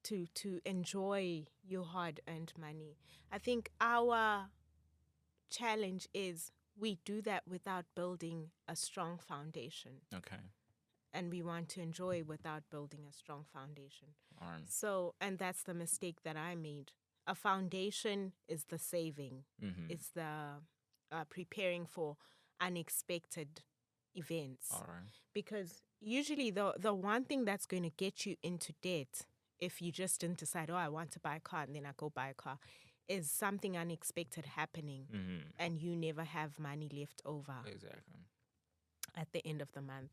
to enjoy your hard-earned money. I think our challenge is we do that without building a strong foundation, Okay. and we want to enjoy without building a strong foundation. All right. So, and that's the mistake that I made. A foundation is the saving. Mm-hmm. It's the preparing for unexpected events. All right. Because usually the one thing that's going to get you into debt, if you just didn't decide, oh, I want to buy a car and then I go buy a car, is something unexpected happening Mm-hmm. and you never have money left over Exactly. at the end of the month.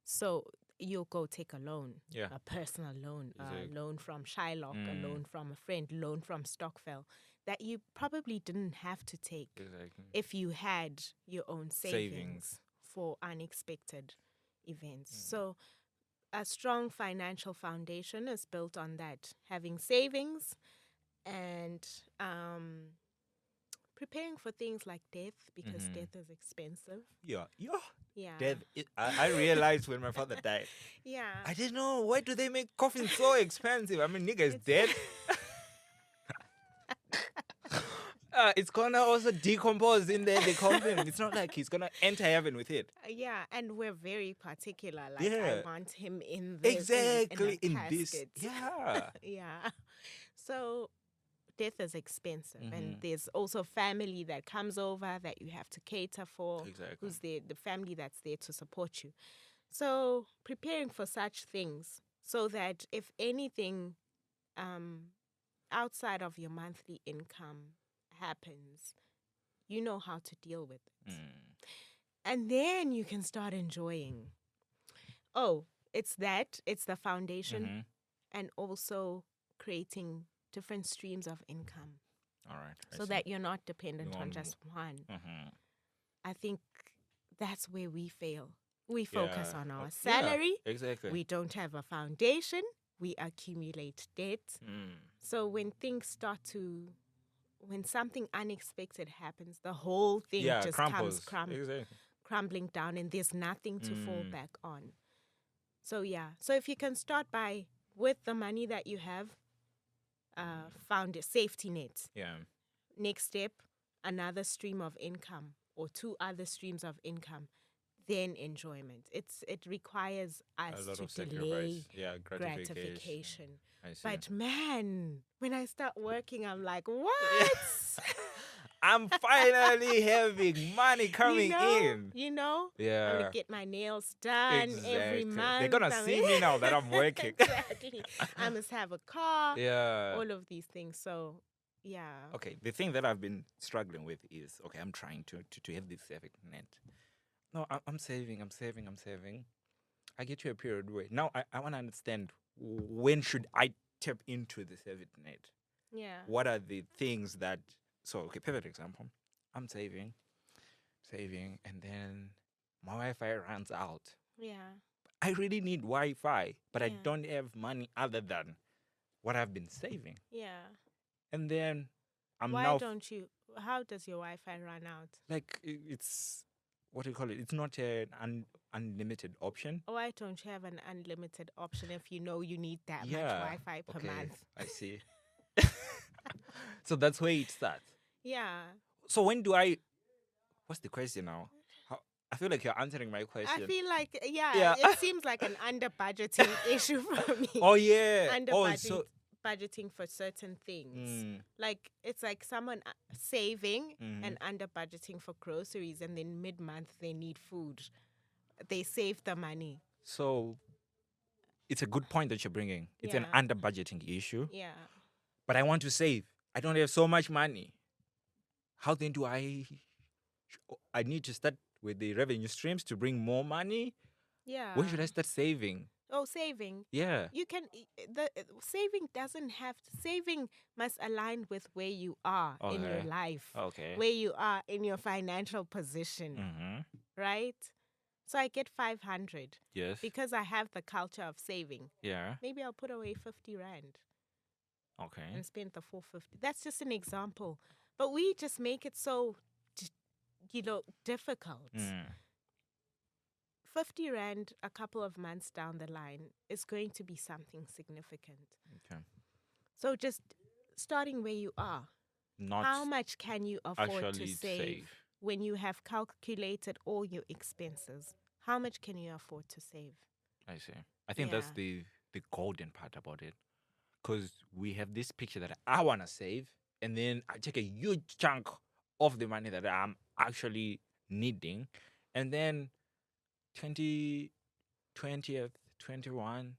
So you'll go take a loan, Yeah. a personal loan, Exactly. a loan from Shylock, a loan from a friend, loan from Stockfell that you probably didn't have to take Exactly. if you had your own savings, Savings. for unexpected events. So a strong financial foundation is built on that, having savings and preparing for things like death, because death is expensive. Yeah. Yeah. Yeah. Death. I realized when my father died, Yeah. I didn't know, why do they make coffins so expensive? I mean, nigga is dead. It's gonna also decompose in there, the coffin. It's not like he's gonna enter heaven with it. Yeah, and we're very particular. Like, Yeah. I want him in this. Exactly, in in this. casket. Yeah. Yeah. So death is expensive. And there's also family that comes over that you have to cater for. Exactly. Who's there, the family that's there to support you. So preparing for such things so that if anything outside of your monthly income happens, you know how to deal with it. And then you can start enjoying. Oh, it's the foundation, and also creating different streams of income All right. I so see. that you're not dependent on On- just one. Mhm. I think that's where we fail. We focus Yeah. on our Yeah, salary. exactly. We don't have a foundation. We accumulate debt. So when things start to, when something unexpected happens, the whole thing Yeah, just crumples. comes Exactly. crumbling down, and there's nothing to fall back on. So yeah, so if you can start by, with the money that you have, found a safety net. Yeah. Next step, another stream of income or two other streams of income, then enjoyment. It requires A us lot to of delay sacrifice. Yeah, gratification. I see. But man, when I start working, I'm like, what? I'm finally having money coming in. You know? I'm Yeah. gonna get my nails done every Exactly. month. They're gonna I see mean- me now that I'm working. Exactly. I must have a car. Yeah. All of these things. So Yeah. Okay, the thing that I've been struggling with is, okay, I'm trying to have this saving net. No, I'm saving, I'm saving, I'm saving. I get to a period where now I want to understand, when should I tap into the saving net? Yeah. What are the things that, so okay, perfect example. I'm saving, saving, and then my Wi-Fi runs out. Yeah. I really need Wi-Fi, but I Yeah. don't have money other than what I've been saving. Yeah. And then I'm Why now don't you? How does your Wi-Fi run out? like, it's, what do you call it? It's not an unlimited option. Why don't you have an unlimited option if you know you need that much Yeah. Wi-Fi per Okay, month? I see. So that's where it starts. Yeah. So when do I? What's the question now? How, I feel like you're answering my question. I feel like, yeah, Yeah. it seems like an under budgeting issue for me. Oh yeah. Under Oh, so budgeting for certain things. mm, Like, it's like someone saving mhm. and under budgeting for groceries, and then mid-month they need food. They save the money. So it's a good point that you're bringing. It's an Yeah. under budgeting issue, Yeah. but I want to save. I don't have so much money. How then do I need to start with the revenue streams to bring more money? Yeah. When should I start saving? Oh, saving. Yeah. You can saving doesn't have saving must align with where you are in your Okay. life, Okay. where you are in your financial position, Mm-hmm. right? So I get 500 Yes. because I have the culture of saving. Yeah. Maybe I'll put away 50 rand Okay. and spend the 450. That's just an example, but we just make it so, difficult. Mm. 50 rand a couple of months down the line is going to be something significant. Okay. So just starting where you are, Not how much can you afford actually to save when you have calculated all your expenses? How much can you afford to save? I see. I think that's Yeah. the golden part about it, because we have this picture that I want to save, and then I take a huge chunk of the money that I'm actually needing, and then 20, 20th, 21,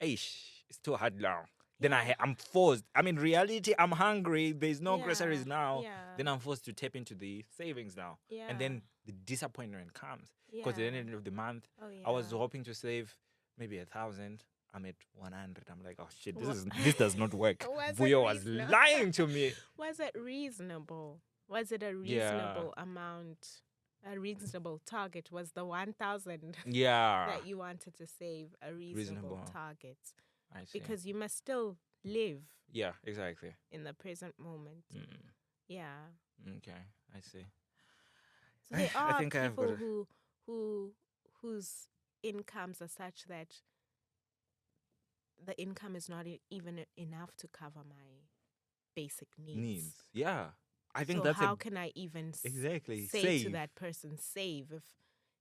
it's too hard now. Then Yeah. I'm forced. I mean, reality, I'm hungry. There's no Yeah, groceries now. yeah. Then I'm forced to tap into the savings now. Yeah. And then the disappointment comes. Because at the Yeah. end of the month, Oh, I was yeah. hoping to save maybe 1,000. I'm at 100. I'm like, oh shit, this does not work. Was it Vuyo was reasonable? lying to me. Was it reasonable? Was it a Yeah. reasonable amount? A reasonable target? Was the 1,000 Yeah. that you wanted to save a reasonable Reasonable. target? I see. Because you must still live yeah, exactly. in the present moment. Mm, Yeah. okay, I see. So there I are think I've people got whose incomes are such that the income is not even enough to cover my basic needs. needs. Yeah. I think So that's how can I even exactly say save to that person, save,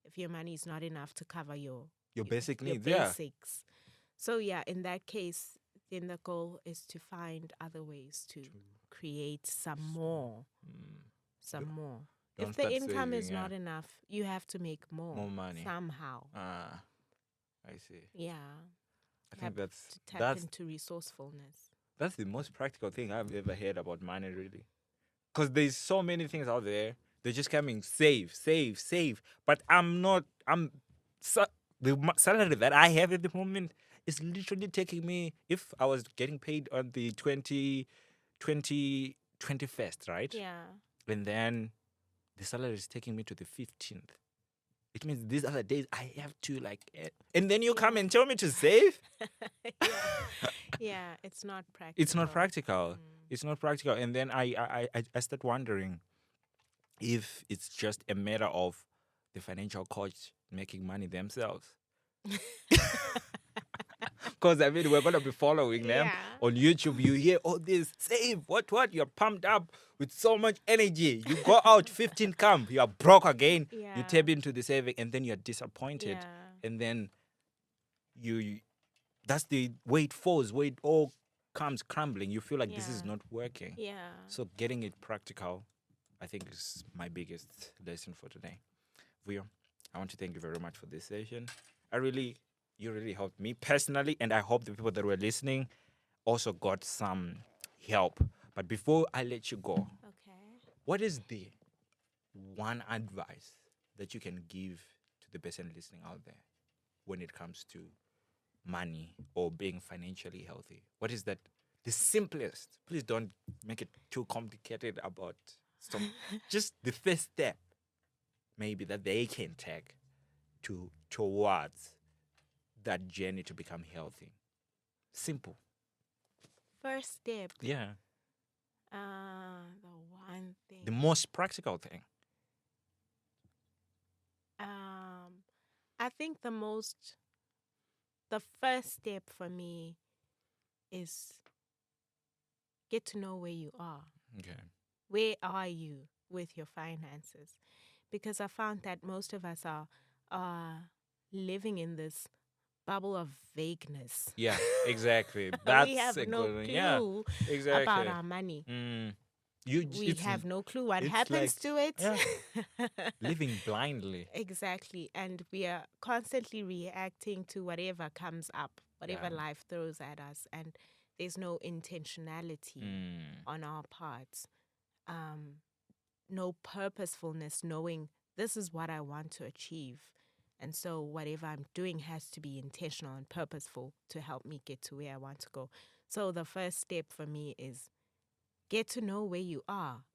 if your money is not enough to cover your basic your needs. Yeah. basics? So yeah, in that case, then the goal is to find other ways to create some more, Mm, some more. don't If the start income is saving, not enough, you have to make more, More money. somehow. Ah, I see. Yeah, I have think to tap that's into resourcefulness. that's the most practical thing I've ever heard about money, really. Because there's so many things out there. They're just coming, save, save, save. But I'm not. The salary that I have at the moment is literally taking me. If I was getting paid on the 21st, right? Yeah, And then the salary is taking me to the 15th. It means these other days I have to and then you come and tell me to save? yeah, yeah. It's not practical. It's not practical. It's not practical. And then I start wondering if it's just a matter of the financial coach making money themselves. Because I mean, we're gonna be following them Yeah. on YouTube. You hear all this, save, what? You're pumped up with so much energy. You go out, 15 come, you are broke again. You Yeah. tap into the saving, and then you're disappointed. Yeah. And then that's the way it falls, where it all comes crumbling. You feel like this is Yeah. not working. Yeah. So getting it practical, I think, is my biggest lesson for today. Vuyo, I want to thank you very much for this session. You really helped me personally, and I hope the people that were listening also got some help. But before I let you go, Okay. what is the one advice that you can give to the person listening out there when it comes to money or being financially healthy? What is that? The simplest. Please don't make it too complicated about some. Just the first step, maybe that they can take towards that journey to become healthy. Simple. First step. Yeah. The one thing. The most practical thing. I think the first step for me is get to know where you are. Okay. Where are you with your finances? Because I found that most of us are living in this bubble of vagueness. Yeah, exactly. That's We have a no good one. clue Yeah, exactly. about our money. We have no clue what it's happens like- to it. yeah. Living blindly. Exactly. And we are constantly reacting to whatever comes up, whatever Yeah. life throws at us. And there's no intentionality on our parts. No purposefulness, knowing this is what I want to achieve. And so whatever I'm doing has to be intentional and purposeful to help me get to where I want to go. So the first step for me is get to know where you are.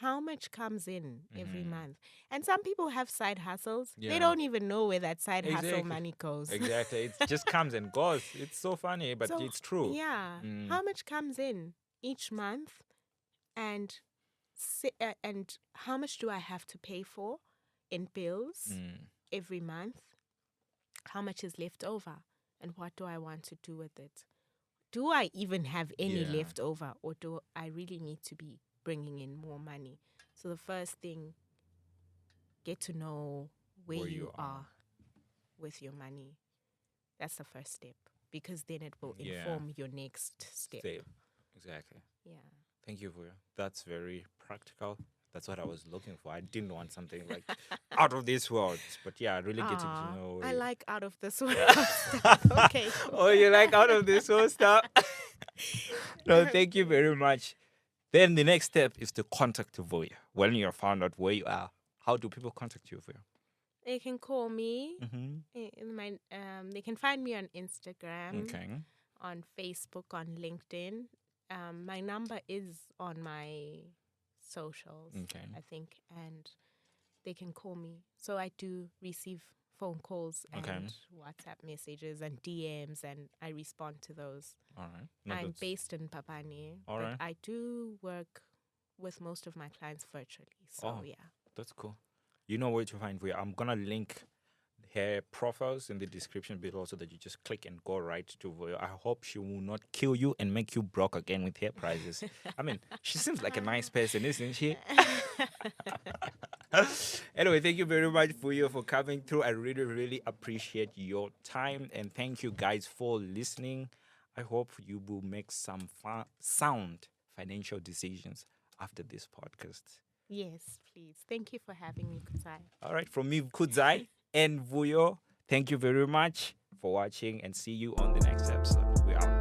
How much comes in every month? And some people have side hustles. Yeah. They don't even know where that side hustle Exactly. money goes. Exactly. It just comes and goes. It's so funny, but So, it's true. Yeah. How much comes in each month? And and how much do I have to pay for in bills every month? How much is left over? And what do I want to do with it? Do I even have any Yeah. left over, or do I really need to be bringing in more money? So the first thing, get to know where you are with your money. That's the first step, because then it will Yeah. inform your next step. Step. Exactly. Yeah. Thank you, Vuyo. That's very practical. That's what I was looking for. I didn't want something like out of this world. But yeah, really getting to know. I you. like out of this world stuff. Okay. Oh, you like out of this world stuff? No, thank you very much. Then the next step is to contact Vuyo. When you have found out where you are, how do people contact you, Vuyo? They can call me. Mm-hmm. They can find me on Instagram, Okay. on Facebook, on LinkedIn. My number is on my socials, Okay. I think, and they can call me. So I do receive phone calls and Okay. WhatsApp messages and DMs, and I respond to those. All right. No, I'm that's- based in Papane, All but right. I do work with most of my clients virtually. So Oh. yeah. That's cool. You know where to find Vuyo. I'm gonna link her profiles in the description below so that you just click and go right to Vuyo. I hope she will not kill you and make you broke again with her prices. I mean, she seems like a nice person, isn't she? Anyway, thank you very much, Vuyo, for coming through. I really, really appreciate your time, and thank you guys for listening. I hope you will make some sound financial decisions after this podcast. Yes, please. Thank you for having me, Kutsai. All right, from me, Kudzai and Vuyo, thank you very much for watching, and see you on the next episode. We're out.